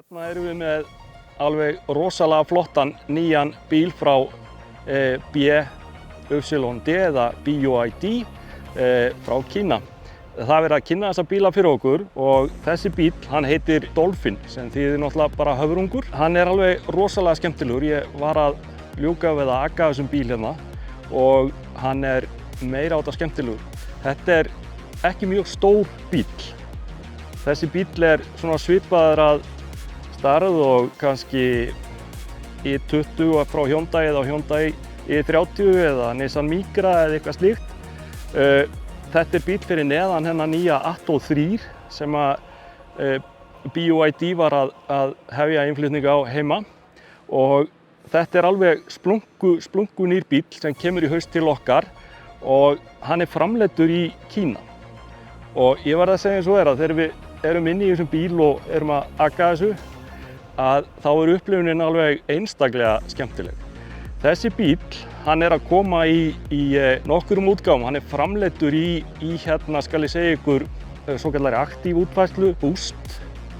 Hérna erum við með alveg rosalega flottan nýjan bíl frá BYD eða BYD frá Kína. Það er verið að kynna þessa bíla fyrir okkur og þessi bíl, hann heitir Dolphin sem þýðir náttúrulega bara höfrungur. Hann er alveg rosalega skemmtilegur. Ég var að ljúka við að aka þessum bíl hérna og hann er meira á þetta skemmtilegur. Þetta er ekki mjög stór bíl. Þessi bíl er svona svipaður að stærð og kannski i20 frá Hyundai eða Hyundai i30 eða Nissan Micra eða eitthvað slíkt. Þetta er bíl fyrir neðan hennar nýja Atto 3 sem að BYD var að hefja innflutning á heima og þetta er alveg splungu nýr bíl sem kemur í haust til okkar og hann er framleiddur í Kína. Og ég var að segja eins og að þegar við erum inni í þessum bíl og erum að aka þessu að þá er upplifunin alveg einstaklega skemmtileg. Þessi bíl, hann er að koma í nokkurum útgáfum. Hann er framleiddur í hérna skal ég segja ykkur svokallari aktív útfærslu, boost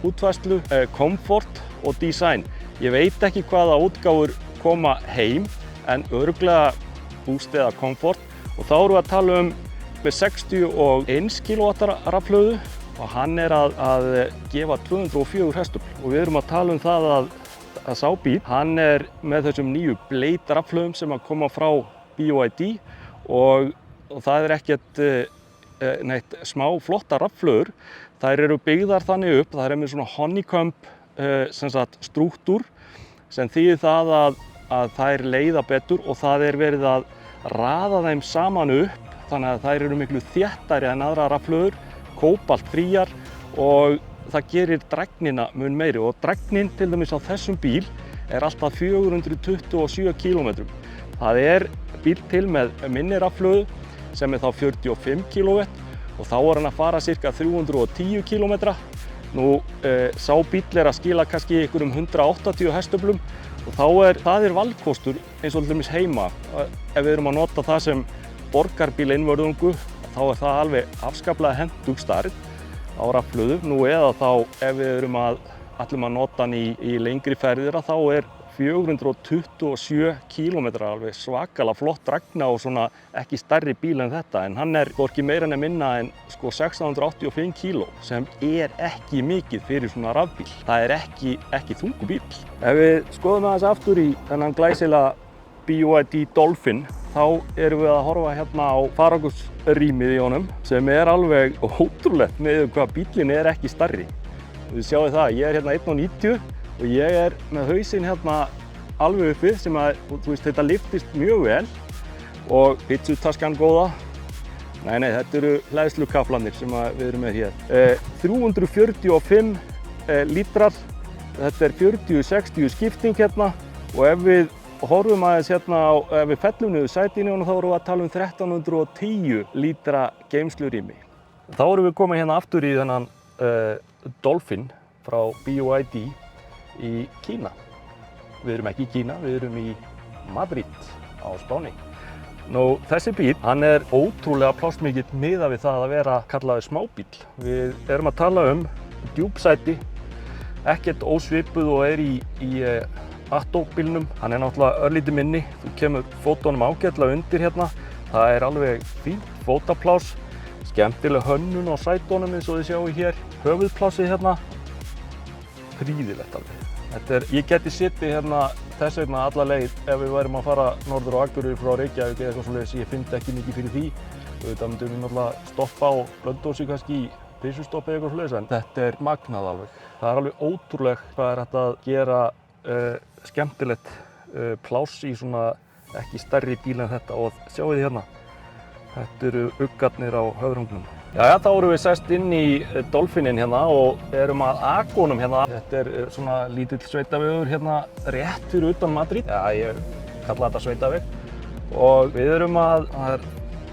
útfærslu, comfort og design. Ég veit ekki hvaða útgáfur koma heim en örugglega boost eða comfort og þá erum við að tala um með 61 kW rafhlöðu og hann er að gefa 204 hestafl og við erum að tala um það að sá bíl, hann er með þessum nýju Blade rafhlöðum sem að koma frá BYD og það er ekkert neitt smá flotta rafhlöður. Þær eru byggðar þannig upp, það er með svona honeycomb strúktúr sem þýðir það að þær leiða betur og það er verið að raða þeim saman upp þannig að þær eru miklu þéttari en aðra rafhlöður, kóbaltfríar og það gerir dregnina mun meiri og dregnin til dæmis á þessum bíl er alltaf 427 km. Það er bíl til með minni rafhlöðu sem er þá 45 kW og þá er hann að fara cirka 310 km. Sá bíl er að skila kannski ykkur 180 hestaflum og það er valkostur eins og til dæmis heima. Ef við erum að nota það sem borgarbíl-einvörðungu þá er það alveg afskaplega hentug stærð á rafhlöðu. Eða þá ef við ætlum að nota hann í lengri ferðir þá er 427 km alveg svakalega flott dregna og svona ekki stærri bíl en þetta en hann er hvorki meira en minna en 685 kg sem er ekki mikið fyrir svona rafbíl. Það er ekki þungur bíl. Ef við skoðum aðeins aftur í þennan glæsilega BYD Dolphin þá erum við að horfa hérna á farangursrýmið í honum sem er alveg ótrúlegt með hvað bílinn er ekki stærri. Þið sjáu það, ég er hérna 1,90 og ég er með hausinn hérna alveg uppi sem að, þú veist, þetta lyftist mjög vel og pítsutaskan góða. Nei, þetta eru hleðslukaflarnir sem við erum með hér. 345 lítrar, þetta er 40-60 skipting hérna og ef við horfum aðeins hérna ef við fellum niður sætinu og þá erum við að tala um 1310 lítra geymslurými. Þá erum við komið hérna aftur í þennan Dolphin frá BYD í Kína. Við erum ekki í Kína, við erum í Madrid á Spáni. Þessi bíl, hann er ótrúlega plássmikill miðað við það að vera kallaður smábíl. Við erum að tala um djúpsæti, ekkert ósvipuð og er í Atto bílnum. Hann er náttúrulega örlítið minni, þú kemur fótunum ágætlega undir hérna. Það er alveg fínt fótapláss, skemmtileg hönnun á sætunum eins og þið sjáu hér. Höfuðplássið hérna, prýðilegt alveg. Ég geti sittið hérna þess vegna alla leið ef við værum að fara norður á Akureyri frá Reykjavík eða eitthvað svoleiðis. Ég finn ekki mikið fyrir því. Auðvitað myndum við náttúrulega stoppa á Blönduósi kannski í pissustoppi eða eitthvað svoleiðis en þetta er magnað alveg. Það er alveg ótrúlegt hvað er hægt að gera skemmtilegt pláss í svona ekki stærri bíl en þetta og sjáu þið hérna. Þetta eru uggarnir á höfrungnum. Jæja, þá erum við sest inn í Dolphinin hérna og erum að aka honum hérna. Þetta er svona lítill sveitavegur hérna rétt fyrir utan Madrid. Já, ég kalla þetta sveitaveg. Og við erum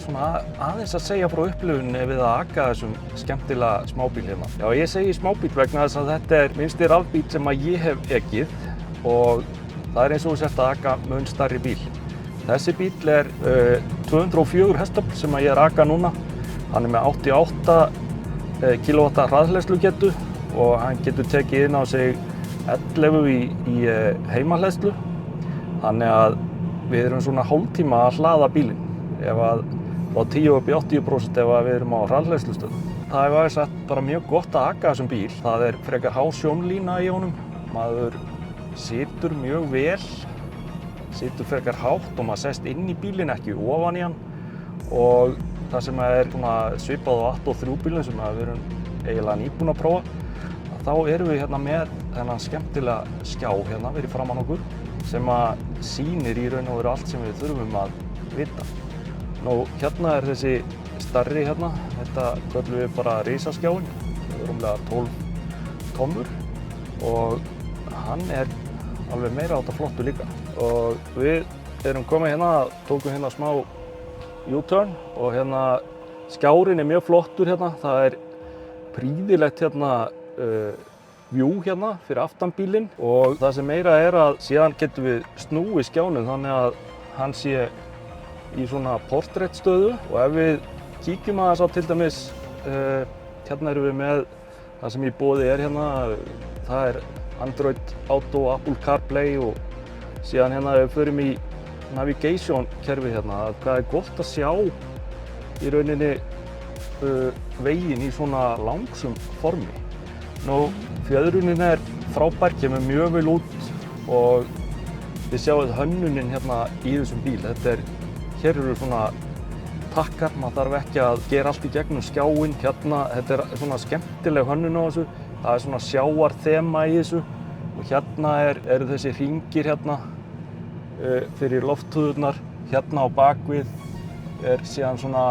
svona aðeins að segja frá upplifuninni við að aka þessum skemmtilega smábíl hérna. Já, ég segi smábíl vegna þess að þetta er minnsti rafbíl sem að ég hef ekið og það er eins og þú sért að aka mun stærri bíl. Þessi bíl er 204 hestafl sem að ég er að aka núna. Hann er með 88 kW hraðhleðslugetu og hann getur tekið inn á sig 11 í heimahleðslu, þannig að við erum svona hálftíma að hlaða bílinn ef að á 10 upp í 80% ef að við erum á rafhleðslustöð. Það er vægast sagt bara mjög gott að aka þessum bíl. Það er frekar há sjónlína í honum. Maður situr mjög vel, situr frekar hátt og maður sest inn í bílinn, ekki ofan í hann. Og það sem er svona svipað á Atto 3 bílinn sem við erum eiginlega nýbúin að prófa, þá erum við hérna með þennan skemmtilega skjá hérna fyrir framan okkur sem að sýnir í raun og veru allt sem við þurfum að vita. Nú, hérna er þessi stærri hérna, þetta köllum við bara risaskjáinn, rúmlega 12 tommur og hann er alveg meira átta flottur líka. Og við erum komið hérna, tókum hérna smá U-turn og hérna skjárinn er mjög flottur hérna, það er prýðilegt hérna view hérna fyrir aftan bílinn og það sem meira er að síðan getum við snúið skjánum þannig að hann sé í svona portréttstöðu og ef við kíkjum aðeins á til dæmis hérna erum við með það sem í boði er hérna, það er Android Auto, Apple CarPlay og síðan hérna ef við förum í navigation kerfið hérna, hvað er gott að sjá í rauninni veginn í svona langsum formi. Nú, fjöðrunin er frábær, kemur mjög vel út og þið sjáum hönnunin hérna í þessum bíl. Hér eru svona takkar, maður þarf ekki að gera allt í gegnum skjáinn. Hérna, þetta er svona skemmtileg hönnun á þessu. Það er svona sjáarþema í þessu og hérna eru þessi hringir hérna fyrir lofthúðurnar. Hérna á bakvið er síðan svona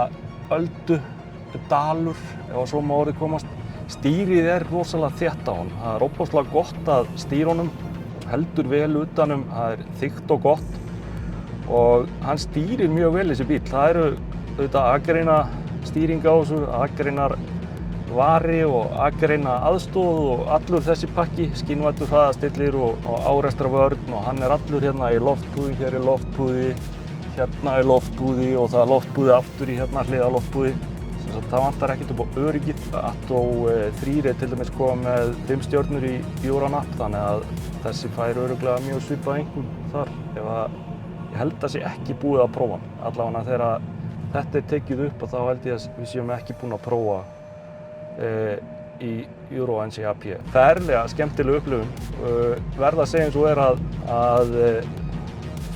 öldudalur, ef svo má orðið komast. Stýrið er rosalega þétt á honum. Það er óbúslega gott að stýra honum, heldur vel utanum, það er þykkt og gott og hann stýrir mjög vel þessi bíl. Það eru auðvitað akreina stýring á þessu, akreinar vari og akreina aðstoð og allur þessi pakki, skynvæddur hraðastillir og árekstravörn og hann er allur hérna í loftpúði, hér er loftpúði, hérna er loftpúði og það er loftpúði aftur í hérna hliðarloftpúði. Það vantar ekkert upp á öryggið. Atto 3 er til dæmis komið með 5 stjörnur í Euronav þannig að þessi fær örugglega mjög svipað einhvern þar. Ég held að sé ekki búið að prófa hann. Allavega þegar þetta er tekið upp og þá held ég að við séum ekki búin að prófa í Euro NCAP. Ferlega skemmtileg upplifun. Verð að segja eins og er að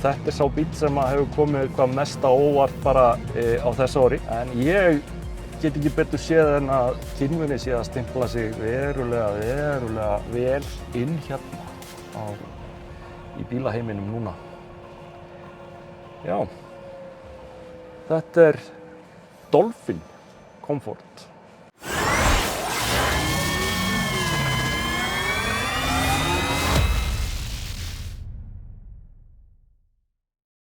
þetta er sá bíll sem hefur komið hvað mest á óvart bara á þessu ári. En ég get ekki betur séð en að Kynmuni sé að stimpla sig verulega vel inn hérna í bílaheiminum núna. Já, þetta er Dolphin Comfort.